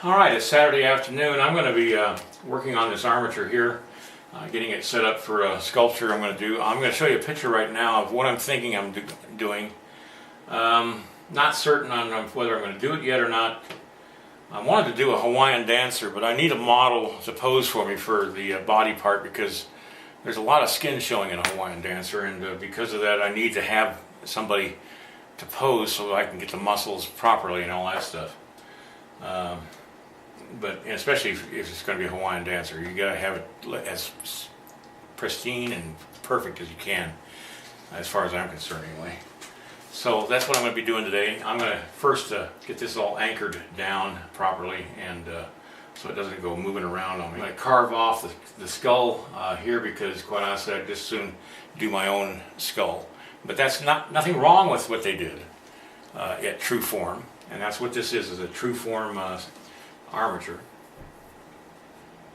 Alright, it's Saturday afternoon. I'm going to be working on this armature here, getting it set up for a sculpture I'm going to do. I'm going to show you a picture right now of what I'm thinking I'm doing. Not certain on whether I'm going to do it yet or not. I wanted to do a Hawaiian dancer, but I need a model to pose for me for the body part because there's a lot of skin showing in a Hawaiian dancer, and because of that I need to have somebody to pose so that I can get the muscles properly and all that stuff. But especially if it's going to be a Hawaiian dancer, you got to have it as pristine and perfect as you can, as far as I'm concerned anyway. So that's what I'm going to be doing today. I'm going to first get this all anchored down properly, and so it doesn't go moving around on me. I'm going to carve off the skull here because, quite honestly, I'd just soon do my own skull. But that's nothing wrong with what they did at TruForm, and that's what this is a TruForm armature.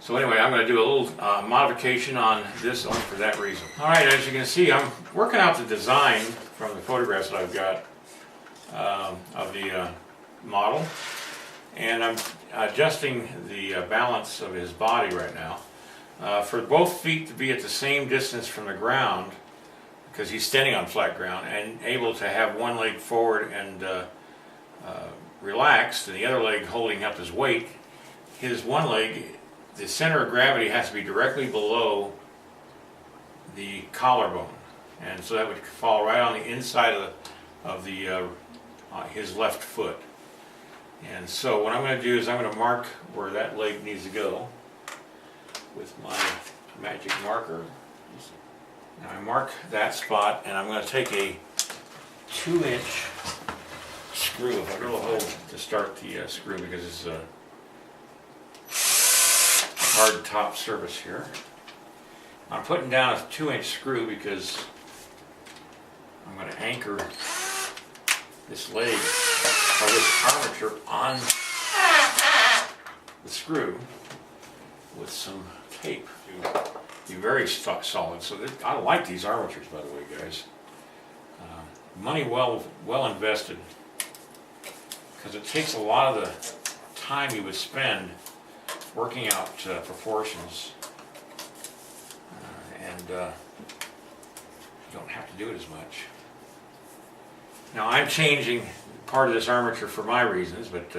So anyway, I'm going to do a little modification on this only for that reason. Alright, as you can see, I'm working out the design from the photographs that I've got of the model, and I'm adjusting the balance of his body right now. For both feet to be at the same distance from the ground, because he's standing on flat ground, and able to have one leg forward and relaxed, and the other leg holding up his weight. His one leg, the center of gravity has to be directly below the collarbone, and so that would fall right on the inside of his left foot. And so what I'm going to do is I'm going to mark where that leg needs to go with my magic marker. Now I mark that spot, and I'm going to take a 2-inch screw. If I drill a hole to start the screw, because it's a hard top surface here. I'm putting down a 2-inch screw because I'm going to anchor this leg or this armature on the screw with some tape to be very solid. So I like these armatures, by the way, guys. Money well invested, because it takes a lot of the time you would spend working out proportions, and you don't have to do it as much. Now I'm changing part of this armature for my reasons, but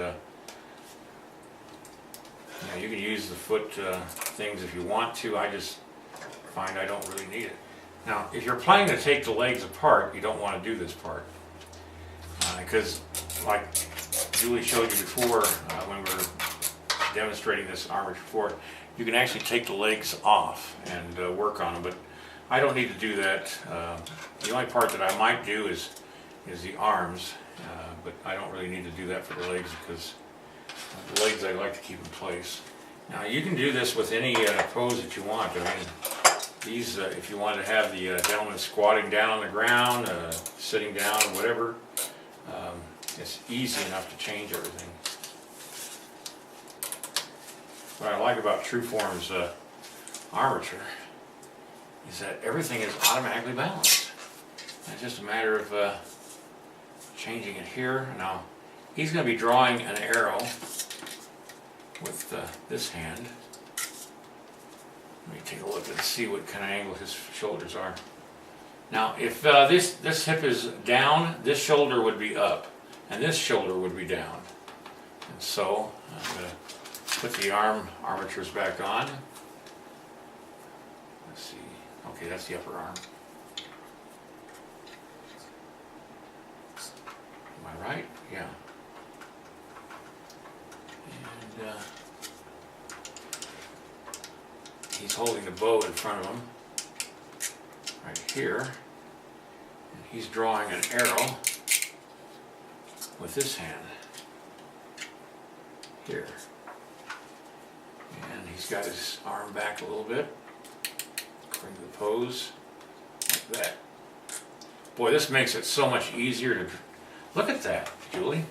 you can use the foot things if you want to. I just find I don't really need it. Now, if you're planning to take the legs apart, you don't want to do this part, because like Julie showed you before when we were demonstrating this armature before, you can actually take the legs off and work on them, but I don't need to do that. The only part that I might do is the arms, but I don't really need to do that for the legs, because the legs I like to keep in place. Now you can do this with any pose that you want. I mean, these, if you want to have the gentleman squatting down on the ground, sitting down, whatever, it's easy enough to change everything. What I like about TruForm's armature is that everything is automatically balanced. It's just a matter of changing it here. Now, he's going to be drawing an arrow with this hand. Let me take a look and see what kind of angle his shoulders are. Now, if this hip is down, this shoulder would be up, and this shoulder would be down. And so, I'm going to put the armatures back on. Let's see. Okay, that's the upper arm. Am I right? Yeah. And he's holding the bow in front of him, right here. And he's drawing an arrow with this hand, here. And he's got his arm back a little bit. Bring the pose like that. Boy, this makes it so much easier to... Look at that, Julie.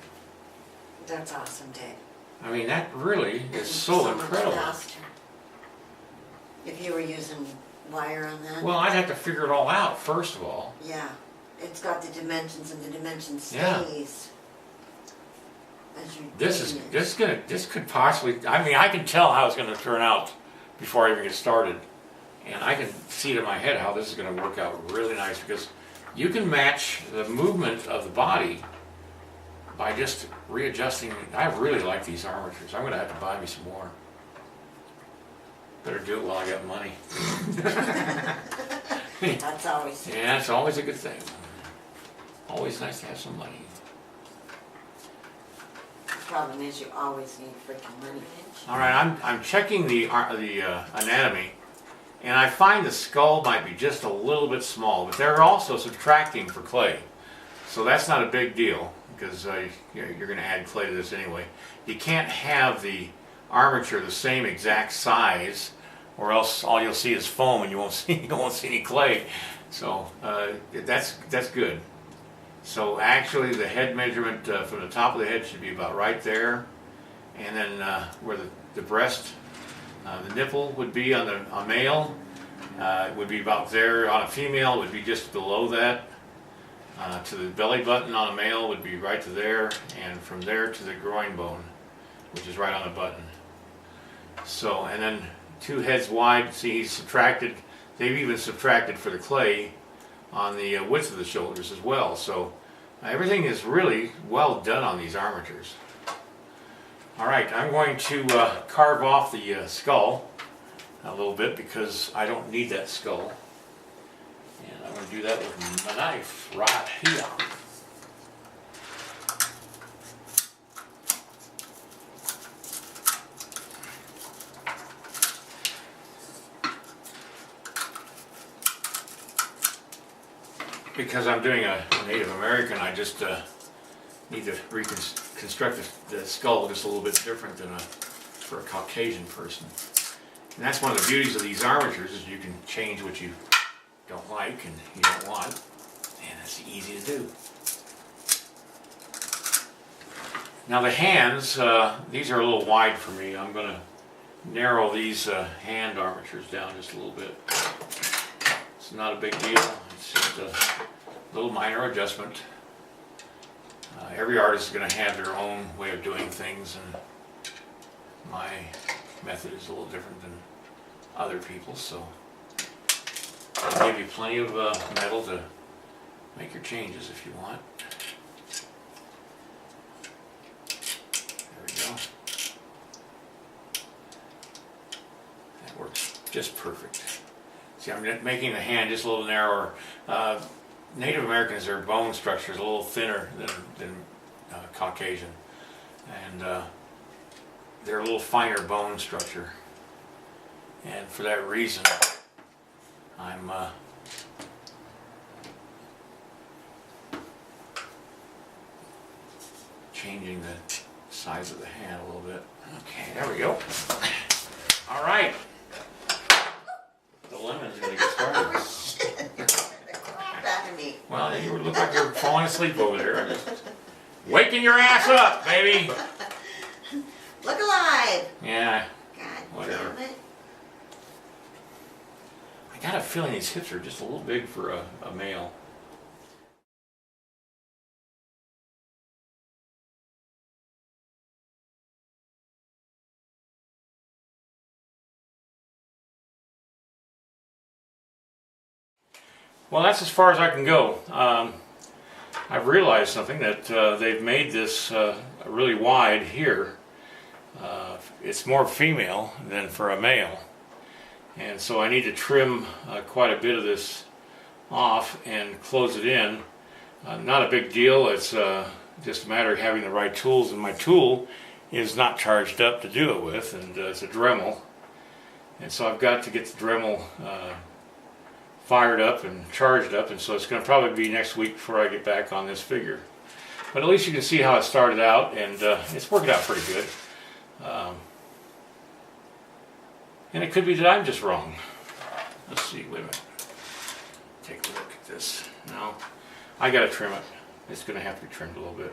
That's awesome, Dave. I mean, that really is so incredible. Much faster. If you were using wire on that. Well, I'd have to figure it all out, first of all. Yeah. It's got the dimensions, and the dimension stays. Yeah. as you This could possibly, I mean, I can tell how it's gonna turn out before I even get started. And I can see it in my head how this is gonna work out really nice, because you can match the movement of the body by just readjusting. I really like these armatures. I'm gonna have to buy me some more. Better do it while I got money. That's always. Yeah, it's always a good thing. Always nice to have some money. The problem is you always need freaking money. All right, I'm checking the anatomy, and I find the skull might be just a little bit small, but they're also subtracting for clay, so that's not a big deal, because you're going to add clay to this anyway. You can't have the armature the same exact size, or else all you'll see is foam, and you won't see any clay. So that's good. So actually, the head measurement from the top of the head should be about right there, and then where the breast, the nipple would be on a male, would be about there. On a female, would be just below that. To the belly button on a male would be right to there, and from there to the groin bone, which is right on the button. So, and then 2 heads wide. See, he's subtracted. They've even subtracted for the clay on the width of the shoulders as well. So everything is really well done on these armatures. All right, I'm going to carve off the skull a little bit, because I don't need that skull. And I'm going to do that with my knife right here. Because I'm doing a Native American, I just need to reconstruct the skull just a little bit different than for a Caucasian person. And that's one of the beauties of these armatures, is you can change what you don't like and you don't want, and that's easy to do. Now the hands, these are a little wide for me. I'm going to narrow these hand armatures down just a little bit. It's not a big deal. It's just a little minor adjustment. Every artist is going to have their own way of doing things, and my method is a little different than other people's, so I'll give you plenty of metal to make your changes if you want. There we go. That works just perfect. See, I'm making the hand just a little narrower. Native Americans, their bone structure is a little thinner than Caucasian, and they're a little finer bone structure, and for that reason I'm changing the size of the hand a little bit. Okay, there we go. All right, the lemon's gonna get started. Well, you look like you're falling asleep over there. I'm just waking your ass up, baby. Look alive. Yeah. God Whatever. damn it. I got a feeling these hips are just a little big for a male. Well, that's as far as I can go. I've realized something, that they've made this really wide here. It's more female than for a male. And so I need to trim quite a bit of this off and close it in. Not a big deal. It's just a matter of having the right tools, and my tool is not charged up to do it with, and it's a Dremel. And so I've got to get the Dremel fired up and charged up, and so it's going to probably be next week before I get back on this figure. But at least you can see how it started out, and it's working out pretty good. And it could be that I'm just wrong. Let's see, wait a minute. Take a look at this. No, I got to trim it. It's going to have to be trimmed a little bit.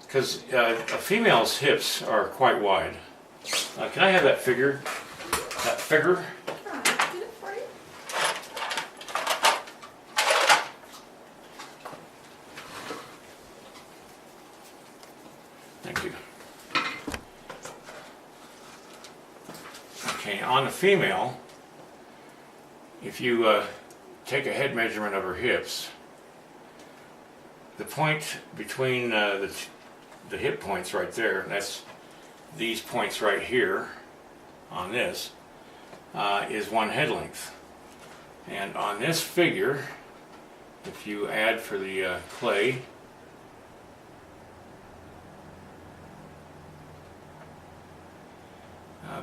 Because a female's hips are quite wide. Can I have that figure? That figure? Okay, on the female, if you take a head measurement of her hips, the point between the hip points right there, that's these points right here on this, is 1 head length. And on this figure, if you add for the clay,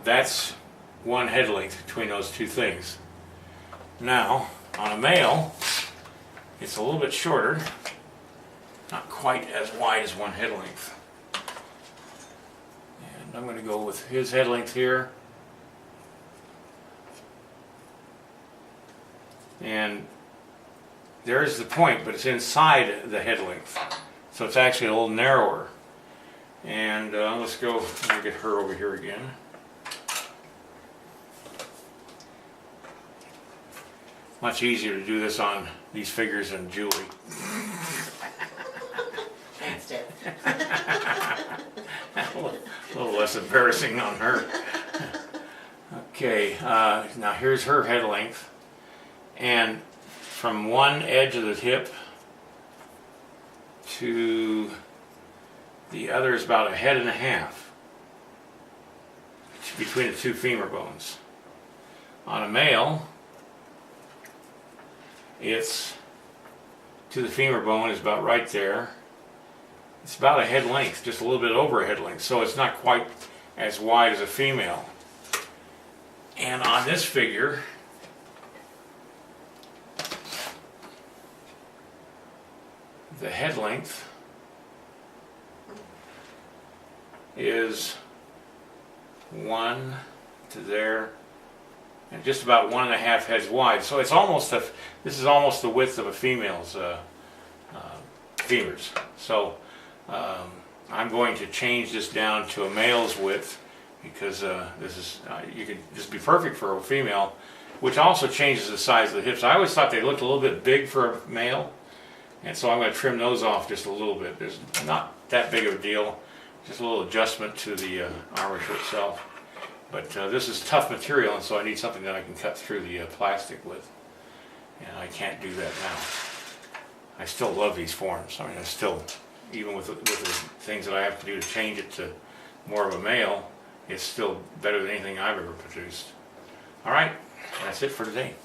that's 1 head length between those two things. Now, on a male, it's a little bit shorter, not quite as wide as 1 head length. And I'm going to go with his head length here. And there's the point, but it's inside the head length. So it's actually a little narrower. And let's go, let me get her over here again. Much easier to do this on these figures than Julie. Thanks, Deb. A little less embarrassing on her. Okay, now here's her head length. And from one edge of the hip to the other is about 1.5 heads between the two femur bones. On a male, it's to the femur bone is about right there. It's about 1 head length, just a little bit over 1 head length, so it's not quite as wide as a female. And on this figure, the head length is 1 to there, and just about 1.5 heads wide. So it's almost this is almost the width of a female's femurs. So I'm going to change this down to a male's width, because this is you could just be perfect for a female, which also changes the size of the hips. I always thought they looked a little bit big for a male, and so I'm going to trim those off just a little bit. There's not that big of a deal, just a little adjustment to the armature itself. But this is tough material, and so I need something that I can cut through the plastic with, and I can't do that now. I still love these forms. I mean, I still, even with the things that I have to do to change it to more of a male, it's still better than anything I've ever produced. All right, that's it for today.